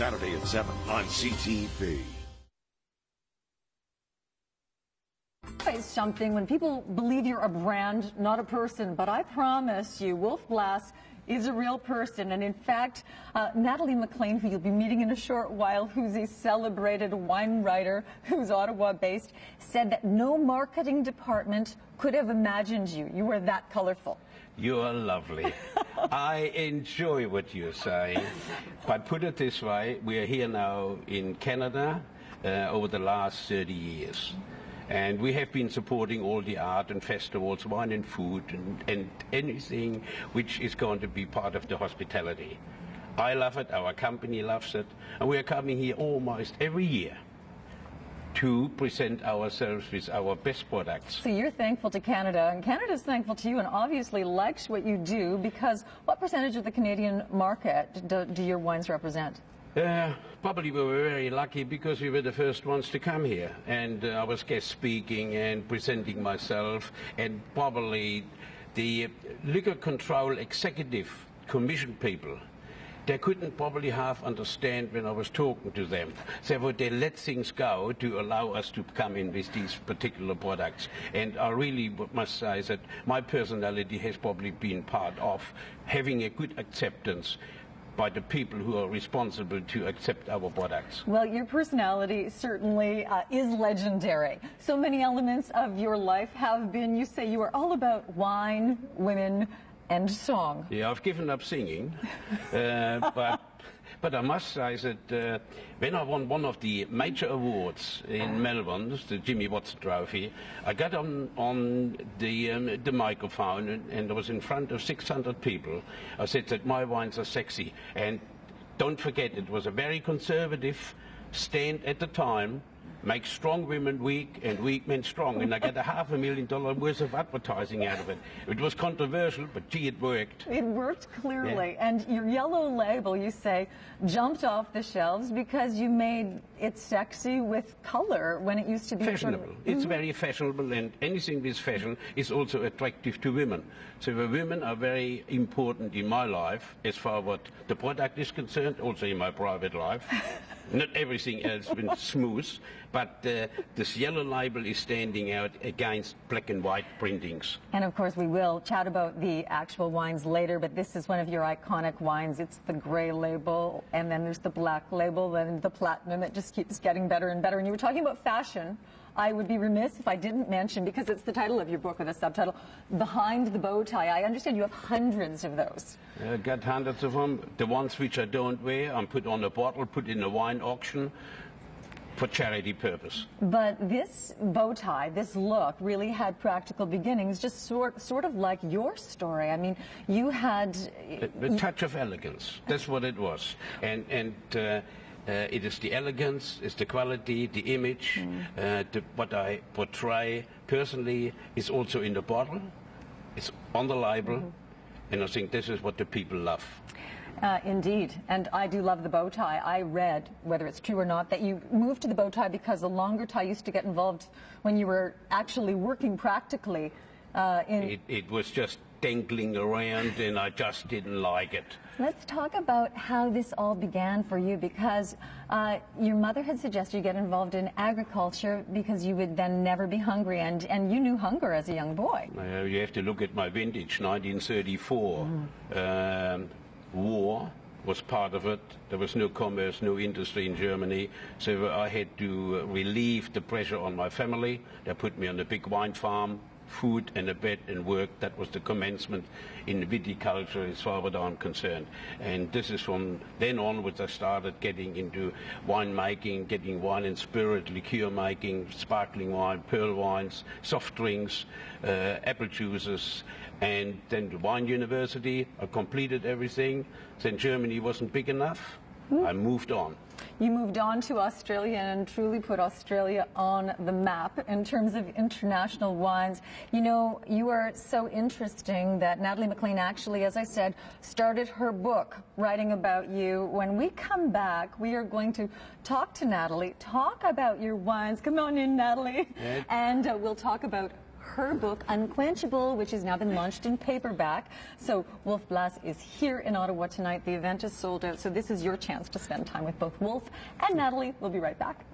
Saturday at 7 on CTV. It's something when people believe you're a brand, not a person, but I promise you, Wolf Blass is a real person. And in fact, Natalie McLean, who you'll be meeting in a short while, who's a celebrated wine writer who's Ottawa-based, said that no marketing department could have imagined you. You were that colorful. You are lovely. I enjoy what you're saying. But put it this way, we are here now in Canada over the last 30 years. And we have been supporting all the art and festivals, wine and food, and anything which is going to be part of the hospitality. I love it, our company loves it, and we are coming here almost every year to present ourselves with our best products. So you're thankful to Canada, and Canada's thankful to you, and obviously likes what you do, because what percentage of the Canadian market do your wines represent? Probably we were very lucky because we were the first ones to come here, and I was guest speaking and presenting myself, and probably the Liquor Control Executive Commission people, they couldn't probably half understand when I was talking to them. So they let things go to allow us to come in with these particular products. And I really must say that my personality has probably been part of having a good acceptance by the people who are responsible to accept our products. Well, your personality certainly is legendary. So many elements of your life have been, you say you are all about wine, women, and song. Yeah, I've given up singing, but I must say that when I won one of the major awards in Melbourne, the Jimmy Watts Trophy, I got on the microphone and I was in front of 600 people. I said that my wines are sexy, and don't forget, it was a very conservative stand at the time. Make strong women weak and weak men strong, and I got $500,000 worth of advertising out of it. It was controversial, but gee, it worked. It worked clearly, yeah. And your yellow label, you say, jumped off the shelves because you made it sexy with color when it used to be fashionable. Sort of, It's very fashionable, and anything with fashion is also attractive to women. So the women are very important in my life as far as what the product is concerned, also in my private life. Not everything else been smooth, but this yellow label is standing out against black and white printings. And of course we will chat about the actual wines later, but this is one of your iconic wines. It's the gray label, and then there's the black label, then the platinum. It just keeps getting better and better. And you were talking about fashion. I would be remiss if I didn't mention, because it's the title of your book with a subtitle, Behind the Bow Tie. I understand you have hundreds of those. I got hundreds of them. The ones which I don't wear, I'm put on a bottle, put in a wine auction for charity purpose. But this bow tie, this look, really had practical beginnings, just sort of like your story. I mean, you had... A touch of elegance. That's what it was. And it is the elegance, it's the quality, the image, what I portray personally is also in the bottle, it's on the label, and I think this is what the people love. Indeed, and I do love the bow tie. I read, whether it's true or not, that you moved to the bow tie because the longer tie used to get involved when you were actually working practically. It was just dangling around, and I just didn't like it. Let's talk about how this all began for you, because your mother had suggested you get involved in agriculture because you would then never be hungry, and you knew hunger as a young boy. You have to look at my vintage, 1934. War was part of it. There was no commerce, no industry in Germany, so I had to relieve the pressure on my family. They put me on a big wine farm, food and a bed and work. That was the commencement in viticulture as far as I'm concerned. And this is from then onwards I started getting into wine making, getting wine and spirit, liqueur making, sparkling wine, pearl wines, soft drinks, apple juices, and then the wine university. I completed everything. Then Germany wasn't big enough. I moved on. You moved on to Australia and truly put Australia on the map in terms of international wines. You know, you are so interesting that Natalie McLean actually, as I said, started her book writing about you. When we come back, we are going to talk to Natalie, talk about your wines. Come on in, Natalie. And we'll talk about her book, Unquenchable, which has now been launched in paperback. So Wolf Blass is here in Ottawa tonight. The event is sold out, so this is your chance to spend time with both Wolf and Natalie. We'll be right back.